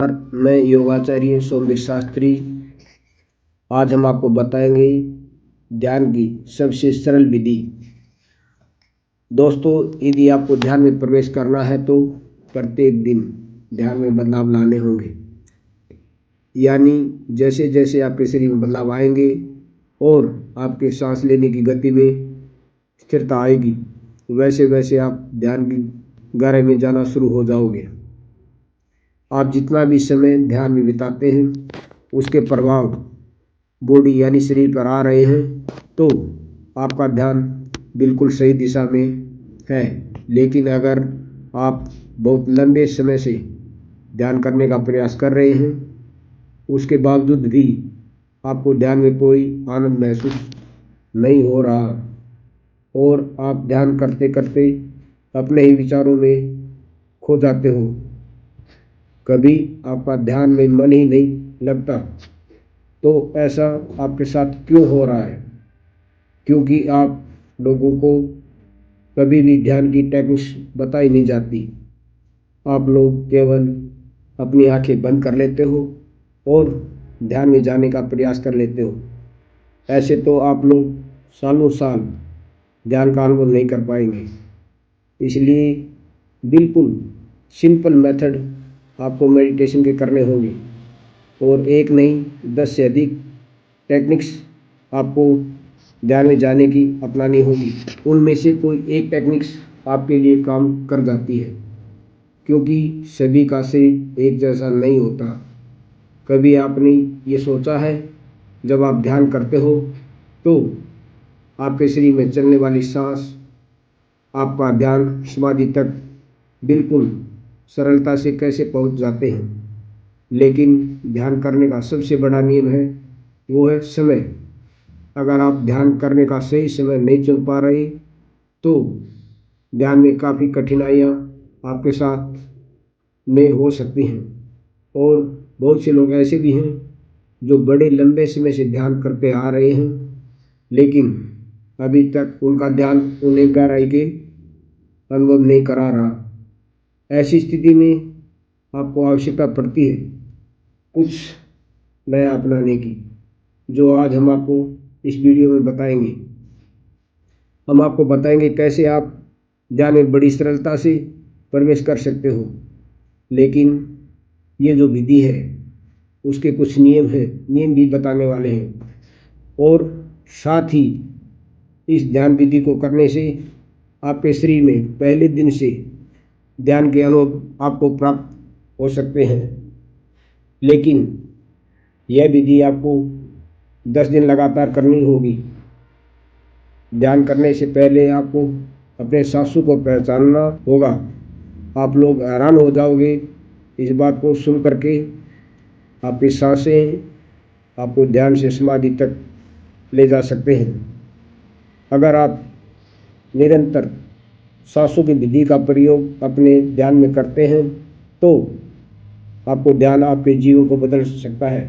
मैं योगाचार्य सौम्य शास्त्री। आज हम आपको बताएंगे ध्यान की सबसे सरल विधि। दोस्तों, यदि आपको ध्यान में प्रवेश करना है तो प्रत्येक दिन ध्यान में बदलाव लाने होंगे। यानी जैसे जैसे आपके शरीर में बदलाव आएंगे और आपके सांस लेने की गति में स्थिरता आएगी, वैसे वैसे आप ध्यान की गहराई में जाना शुरू हो जाओगे। आप जितना भी समय ध्यान में बिताते हैं उसके प्रभाव बॉडी यानी शरीर पर आ रहे हैं, तो आपका ध्यान बिल्कुल सही दिशा में है। लेकिन अगर आप बहुत लंबे समय से ध्यान करने का प्रयास कर रहे हैं, उसके बावजूद भी आपको ध्यान में कोई आनंद महसूस नहीं हो रहा और आप ध्यान करते करते अपने ही विचारों में खो जाते हो, कभी आपका ध्यान में मन ही नहीं लगता, तो ऐसा आपके साथ क्यों हो रहा है? क्योंकि आप लोगों को कभी भी ध्यान की टेक्निक्स बताई नहीं जाती। आप लोग केवल अपनी आंखें बंद कर लेते हो और ध्यान में जाने का प्रयास कर लेते हो। ऐसे तो आप लोग सालों साल ध्यान का अनुभव नहीं कर पाएंगे। इसलिए बिल्कुल सिंपल मेथड आपको मेडिटेशन के करने होंगे और एक नहीं 10 से अधिक टेक्निक्स आपको ध्यान में जाने की अपनानी होगी। उनमें से कोई एक टेक्निक्स आपके लिए काम कर जाती है, क्योंकि सभी का शरीर एक जैसा नहीं होता। कभी आपने ये सोचा है, जब आप ध्यान करते हो तो आपके शरीर में चलने वाली सांस, आपका ध्यान समाधि तक बिल्कुल सरलता से कैसे पहुंच जाते हैं। लेकिन ध्यान करने का सबसे बड़ा नियम है, वो है समय। अगर आप ध्यान करने का सही समय नहीं चुन पा रहे तो ध्यान में काफ़ी कठिनाइयाँ आपके साथ में हो सकती हैं। और बहुत से लोग ऐसे भी हैं जो बड़े लंबे समय से ध्यान करते आ रहे हैं, लेकिन अभी तक उनका ध्यान उन्हें गहराई के अनुभव नहीं करा रहा। ऐसी स्थिति में आपको आवश्यकता पड़ती है कुछ नया अपनाने की, जो आज हम आपको इस वीडियो में बताएंगे। हम आपको बताएंगे कैसे आप ध्यान में बड़ी सरलता से प्रवेश कर सकते हो। लेकिन ये जो विधि है उसके कुछ नियम भी बताने वाले हैं, और साथ ही इस ध्यान विधि को करने से आपके शरीर में पहले दिन से ध्यान के अनुभव आपको प्राप्त हो सकते हैं। लेकिन यह विधि आपको 10 दिन लगातार करनी होगी। ध्यान करने से पहले आपको अपने सांसों को पहचानना होगा। आप लोग हैरान हो जाओगे इस बात को सुन करके। आपकी सांसें आपको ध्यान से समाधि तक ले जा सकते हैं। अगर आप निरंतर सांसों की विधि का प्रयोग अपने ध्यान में करते हैं तो आपको ध्यान आपके जीवन को बदल सकता है।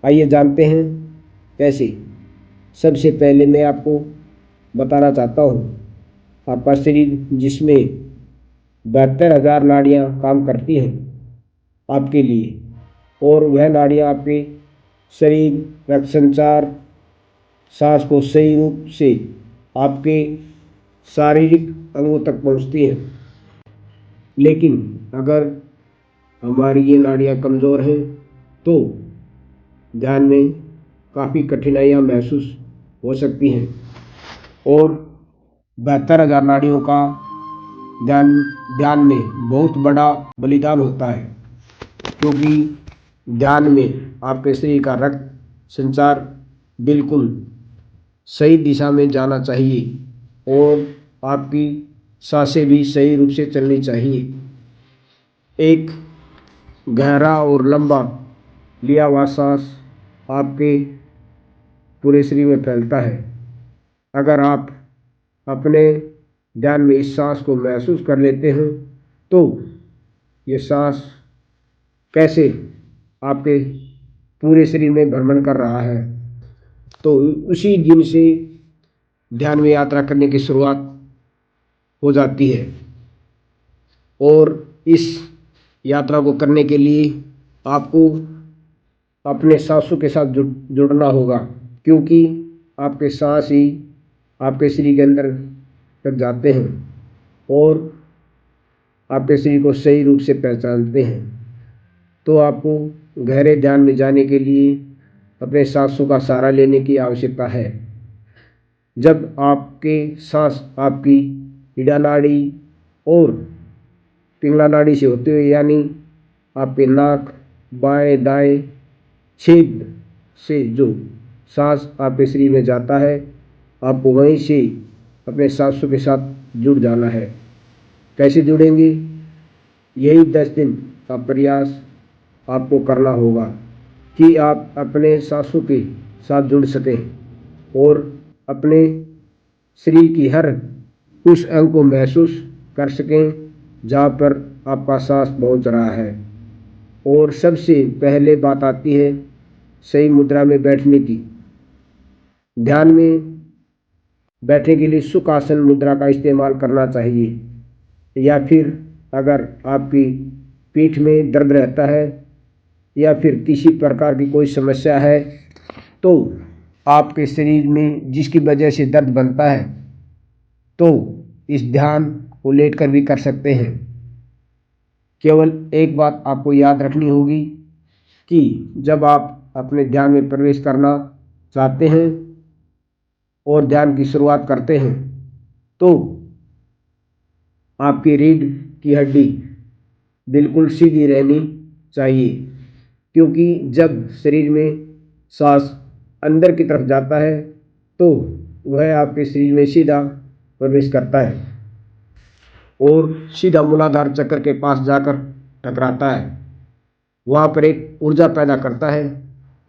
आइए जानते हैं कैसे। सबसे पहले मैं आपको बताना चाहता हूँ, आपका शरीर जिसमें 72,000 नाड़ियाँ काम करती हैं आपके लिए, और वह नाड़ियाँ आपके शरीर, रक्त संचार, सांस को सही रूप से आपके शारीरिक अंगों तक पहुँचती हैं। लेकिन अगर हमारी ये नाड़ियाँ कमज़ोर हैं तो ध्यान में काफ़ी कठिनाइयाँ महसूस हो सकती हैं, और 72,000 नाड़ियों का ध्यान में बहुत बड़ा बलिदान होता है। क्योंकि ध्यान में आपके शरीर का रक्त संचार बिल्कुल सही दिशा में जाना चाहिए और आपकी सांसें भी सही रूप से चलनी चाहिए। एक गहरा और लंबा लिया हुआ सांस आपके पूरे शरीर में फैलता है। अगर आप अपने ध्यान में इस सांस को महसूस कर लेते हैं तो ये सांस कैसे आपके पूरे शरीर में भ्रमण कर रहा है, तो उसी दिन से ध्यान में यात्रा करने की शुरुआत हो जाती है। और इस यात्रा को करने के लिए आपको अपने सांसों के साथ जुड़ना होगा, क्योंकि आपके सांस ही आपके शरीर के अंदर तक जाते हैं और आपके शरीर को सही रूप से पहचानते हैं। तो आपको गहरे ध्यान में जाने के लिए अपने सांसों का सहारा लेने की आवश्यकता है। जब आपके सांस आपकी ईड़ा नाड़ी और पिंगला नाड़ी से होते हुए, यानी आपके नाक, बाएं दाएं छेद से जो सांस आपके शरीर में जाता है, आपको वहीं से अपने सांसों के साथ जुड़ जाना है। कैसे जुड़ेंगे? यही 10 दिन का प्रयास आपको करना होगा कि आप अपने सांसों के साथ जुड़ सकें और अपने शरीर की हर उस अंग को महसूस कर सकें जहाँ पर आपका सांस पहुँच रहा है। और सबसे पहले बात आती है सही मुद्रा में बैठने की। ध्यान में बैठने के लिए सुखासन मुद्रा का इस्तेमाल करना चाहिए, या फिर अगर आपकी पीठ में दर्द रहता है या फिर किसी प्रकार की कोई समस्या है तो आपके शरीर में जिसकी वजह से दर्द बनता है, तो इस ध्यान को लेटकर भी कर सकते हैं। केवल एक बात आपको याद रखनी होगी कि जब आप अपने ध्यान में प्रवेश करना चाहते हैं और ध्यान की शुरुआत करते हैं तो आपकी रीढ़ की हड्डी बिल्कुल सीधी रहनी चाहिए, क्योंकि जब शरीर में सांस अंदर की तरफ जाता है तो वह आपके शरीर में सीधा प्रवेश करता है और सीधा मूलाधार चक्र के पास जाकर टकराता है। वहाँ पर एक ऊर्जा पैदा करता है,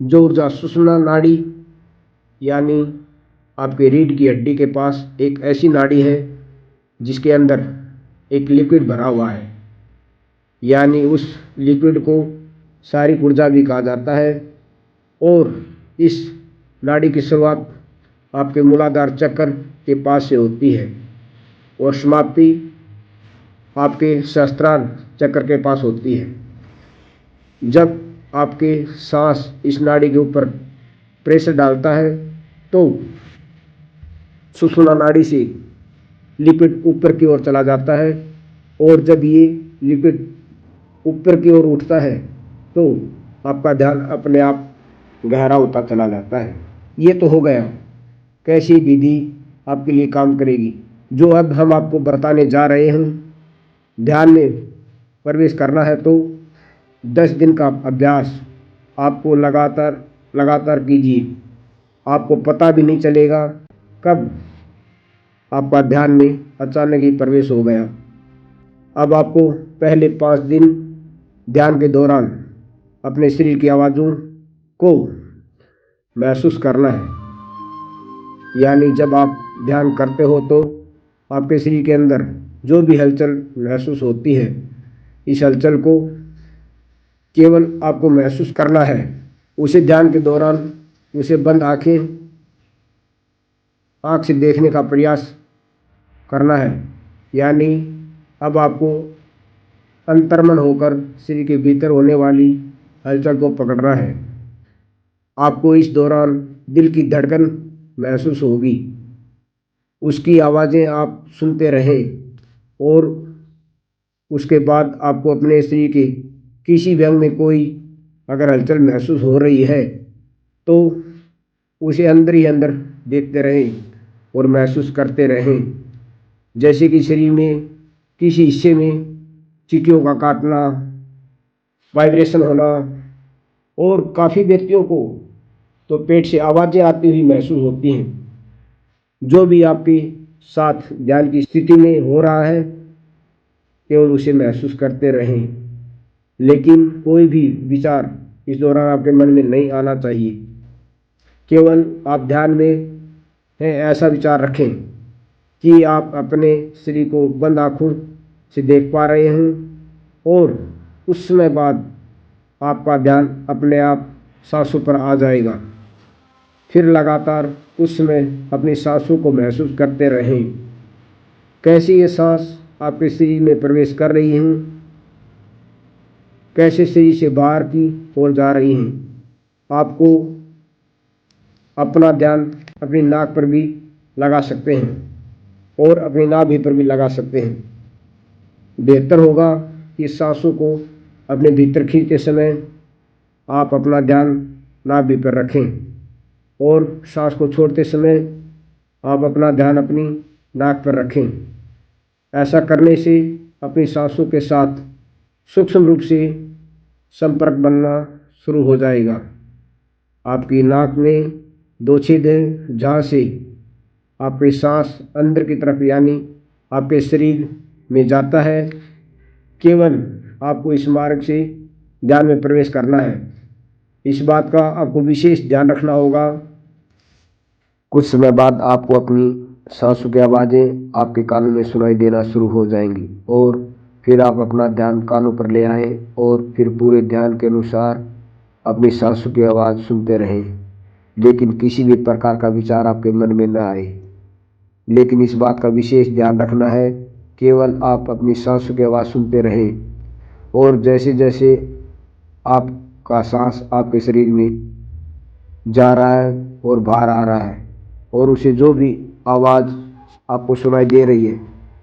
जो ऊर्जा सुषुम्ना नाड़ी यानी आपके रीढ़ की हड्डी के पास एक ऐसी नाड़ी है जिसके अंदर एक लिक्विड भरा हुआ है, यानी उस लिक्विड को सारी ऊर्जा भी कहा जाता है। और इस नाड़ी की शुरुआत आपके मूलाधार चक्र के पास से होती है और समाप्ति आपके सहस्त्रार चक्र के पास होती है। जब आपके सांस इस नाड़ी के ऊपर प्रेशर डालता है तो सुषुम्ना नाड़ी से लिक्विड ऊपर की ओर चला जाता है और जब ये लिक्विड ऊपर की ओर उठता है तो आपका ध्यान अपने आप गहरा होता चला जाता है। ये तो हो गया कैसी विधि आपके लिए काम करेगी। जो अब हम आपको बताने जा रहे हैं, ध्यान में प्रवेश करना है तो 10 दिन का अभ्यास आपको लगातार कीजिए। आपको पता भी नहीं चलेगा कब आपका ध्यान में अचानक ही प्रवेश हो गया। अब आपको पहले 5 दिन ध्यान के दौरान अपने शरीर की आवाज़ों को महसूस करना है, यानी जब आप ध्यान करते हो तो आपके शरीर के अंदर जो भी हलचल महसूस होती है, इस हलचल को केवल आपको महसूस करना है। उसे ध्यान के दौरान उसे बंद आँख से देखने का प्रयास करना है, यानी अब आपको अंतर्मन होकर शरीर के भीतर होने वाली हलचल को पकड़ना है। आपको इस दौरान दिल की धड़कन महसूस होगी, उसकी आवाज़ें आप सुनते रहें और उसके बाद आपको अपने शरीर के किसी भी अंग में कोई अगर हलचल महसूस हो रही है तो उसे अंदर ही अंदर देखते रहें और महसूस करते रहें। जैसे कि शरीर में किसी हिस्से में चींटियों का काटना, वाइब्रेशन होना, और काफ़ी व्यक्तियों को तो पेट से आवाज़ें आती हुई महसूस होती हैं। जो भी आपके साथ ध्यान की स्थिति में हो रहा है केवल उसे महसूस करते रहें, लेकिन कोई भी विचार इस दौरान आपके मन में नहीं आना चाहिए। केवल आप ध्यान में है ऐसा विचार रखें कि आप अपने शरीर को बंद आँखों से देख पा रहे हैं और उस समय बाद आपका ध्यान अपने आप सांसों पर आ जाएगा। फिर लगातार उस समय अपनी सांसों को महसूस करते रहें, कैसी ये सांस आपके शरीर में प्रवेश कर रही हैं कैसे शरीर से बाहर की ओर जा रही हैं। आपको अपना ध्यान अपनी नाक पर भी लगा सकते हैं और अपनी नाभि पर भी लगा सकते हैं। बेहतर होगा कि सांसों को अपने भीतर खींचते समय आप अपना ध्यान नाभि पर रखें और सांस को छोड़ते समय आप अपना ध्यान अपनी नाक पर रखें। ऐसा करने से अपनी सांसों के साथ सूक्ष्म रूप से संपर्क बनना शुरू हो जाएगा। आपकी नाक में 2 छेद हैं जहाँ से आपकी सांस अंदर की तरफ यानी आपके शरीर में जाता है। केवल आपको इस मार्ग से ध्यान में प्रवेश करना है। इस बात का आपको विशेष ध्यान रखना होगा। कुछ समय बाद आपको अपनी सांसों की आवाज़ें आपके कानों में सुनाई देना शुरू हो जाएंगी और फिर आप अपना ध्यान कानों पर ले आएं और फिर पूरे ध्यान के अनुसार अपनी सांसों की आवाज़ सुनते रहें, लेकिन किसी भी प्रकार का विचार आपके मन में न आए। लेकिन इस बात का विशेष ध्यान रखना है, केवल आप अपनी सांसों की आवाज़ सुनते रहें और जैसे जैसे आपका सांस आपके शरीर में जा रहा है और बाहर आ रहा है और उसे जो भी आवाज़ आपको सुनाई दे रही है,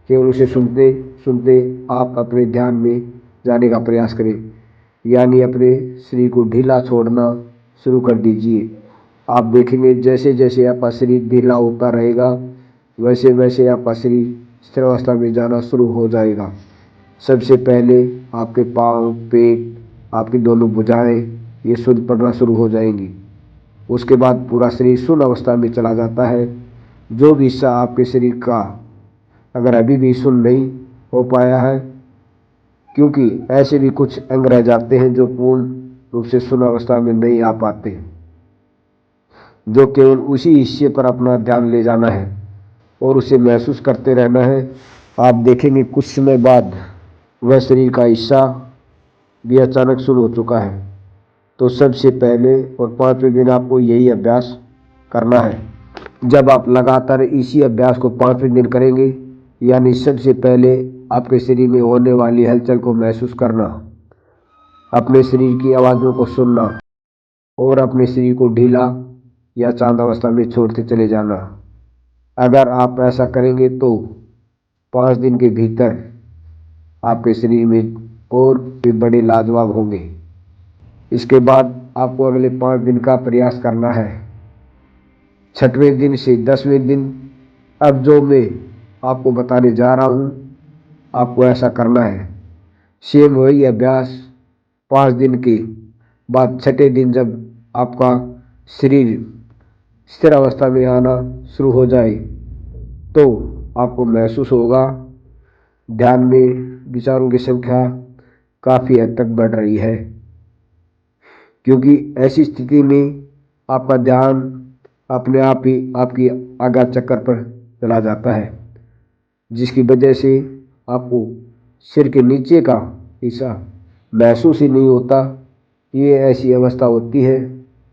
केवल उसे सुनते सुनते आप अपने ध्यान में जाने का प्रयास करें, यानी अपने शरीर को ढीला छोड़ना शुरू कर दीजिए। आप देखेंगे जैसे जैसे आपका शरीर ढीला होता रहेगा वैसे वैसे आपका शरीर स्थिर अवस्था में जाना शुरू हो जाएगा। सबसे पहले आपके पाँव, पेट, आपकी दोनों भुजाएं ये शुद्ध पड़ना शुरू हो जाएंगी। उसके बाद पूरा शरीर शून्य अवस्था में चला जाता है। जो भी हिस्सा आपके शरीर का अगर अभी भी शून्य नहीं हो पाया है, क्योंकि ऐसे भी कुछ अंग रह जाते हैं जो पूर्ण रूप से शून्य अवस्था में नहीं आ पाते, जो केवल उसी हिस्से पर अपना ध्यान ले जाना है और उसे महसूस करते रहना है। आप देखेंगे कुछ समय बाद वह शरीर का हिस्सा भी अचानक शुरू हो चुका है। तो सबसे पहले और 5वें दिन आपको यही अभ्यास करना है। जब आप लगातार इसी अभ्यास को 5वें दिन करेंगे, यानी सबसे पहले आपके शरीर में होने वाली हलचल को महसूस करना, अपने शरीर की आवाज़ों को सुनना और अपने शरीर को ढीला या शांत अवस्था में छोड़ते चले जाना। अगर आप ऐसा करेंगे तो 5 दिन के भीतर आपके शरीर में और भी बड़े लाजवाब होंगे। इसके बाद आपको अगले 5 दिन का प्रयास करना है। 6वें दिन से 10वें दिन अब जो मैं आपको बताने जा रहा हूँ आपको ऐसा करना है। सेम वही अभ्यास 5 दिन के बाद 6वें दिन जब आपका शरीर स्थिर अवस्था में आना शुरू हो जाए तो आपको महसूस होगा ध्यान में विचारों की संख्या काफ़ी हद तक बढ़ रही है, क्योंकि ऐसी स्थिति में आपका ध्यान अपने आप ही आपकी आज्ञा चक्र पर चला जाता है, जिसकी वजह से आपको सिर के नीचे का हिस्सा महसूस ही नहीं होता। ये ऐसी अवस्था होती है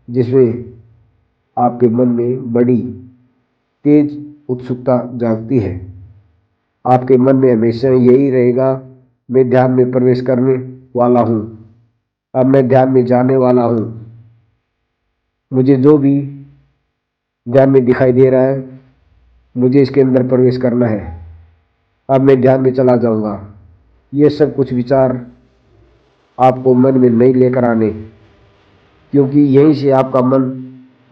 जिसमें आपके मन में बड़ी तेज उत्सुकता जागती है। आपके मन में हमेशा यही रहेगा, मैं ध्यान में प्रवेश करने वाला हूँ, अब मैं ध्यान में जाने वाला हूँ, मुझे जो भी ध्यान में दिखाई दे रहा है मुझे इसके अंदर प्रवेश करना है, अब मैं ध्यान में चला जाऊँगा। ये सब कुछ विचार आपको मन में नहीं लेकर आने, क्योंकि यहीं से आपका मन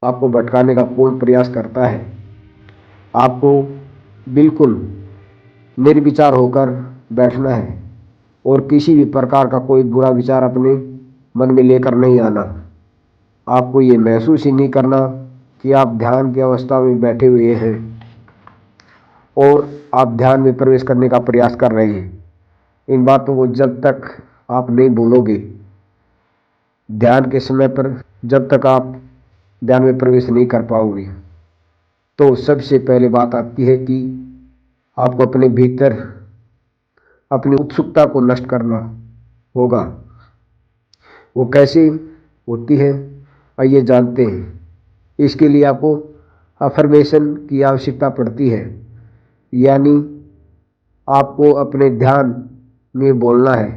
आपको भटकाने का पूर्ण प्रयास करता है। आपको बिल्कुल निर्विचार होकर बैठना है और किसी भी प्रकार का कोई बुरा विचार अपने मन में लेकर नहीं आना। आपको ये महसूस ही नहीं करना कि आप ध्यान की अवस्था में बैठे हुए हैं और आप ध्यान में प्रवेश करने का प्रयास कर रहे हैं। इन बातों को जब तक आप नहीं भूलोगे, ध्यान के समय पर जब तक आप ध्यान में प्रवेश नहीं कर पाओगे, तो सबसे पहले बात आती है कि आपको अपने भीतर अपनी उत्सुकता को नष्ट करना होगा। वो कैसे होती है आइए जानते हैं। इसके लिए आपको अफर्मेशन की आवश्यकता पड़ती है, यानी आपको अपने ध्यान में बोलना है,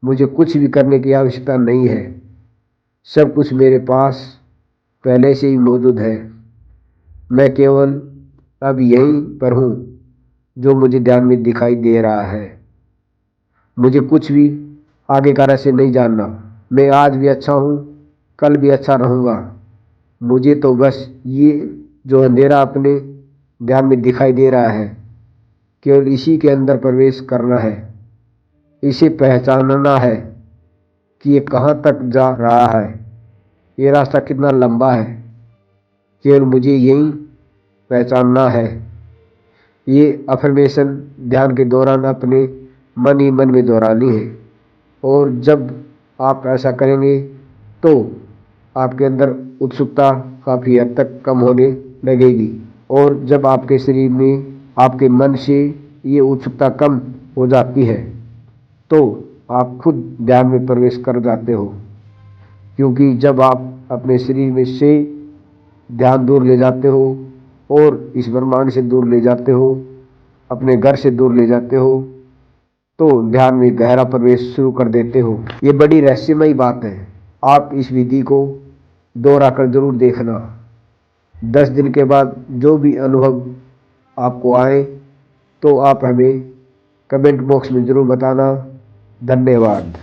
मुझे कुछ भी करने की आवश्यकता नहीं है। सब कुछ मेरे पास पहले से ही मौजूद है। मैं केवल अब यहीं पर हूँ जो मुझे ध्यान में दिखाई दे रहा है। मुझे कुछ भी आगे का रहस्य नहीं जानना। मैं आज भी अच्छा हूँ, कल भी अच्छा रहूँगा। मुझे तो बस ये जो अंधेरा अपने ध्यान में दिखाई दे रहा है, केवल इसी के अंदर प्रवेश करना है। इसे पहचानना है कि ये कहाँ तक जा रहा है, ये रास्ता कितना लंबा है। केवल मुझे यही पहचानना है। ये अफर्मेशन ध्यान के दौरान अपने मन ही मन में दोहरानी है। और जब आप ऐसा करेंगे तो आपके अंदर उत्सुकता काफ़ी हद तक कम होने लगेगी। और जब आपके शरीर में, आपके मन से ये उत्सुकता कम हो जाती है तो आप खुद ध्यान में प्रवेश कर जाते हो। क्योंकि जब आप अपने शरीर में से ध्यान दूर ले जाते हो और इस ब्रह्मांड से दूर ले जाते हो, अपने घर से दूर ले जाते हो, तो ध्यान में गहरा प्रवेश शुरू कर देते हो। ये बड़ी रहस्यमयी बात है। आप इस विधि को दोहरा कर जरूर देखना। 10 दिन के बाद जो भी अनुभव आपको आए तो आप हमें कमेंट बॉक्स में जरूर बताना। धन्यवाद।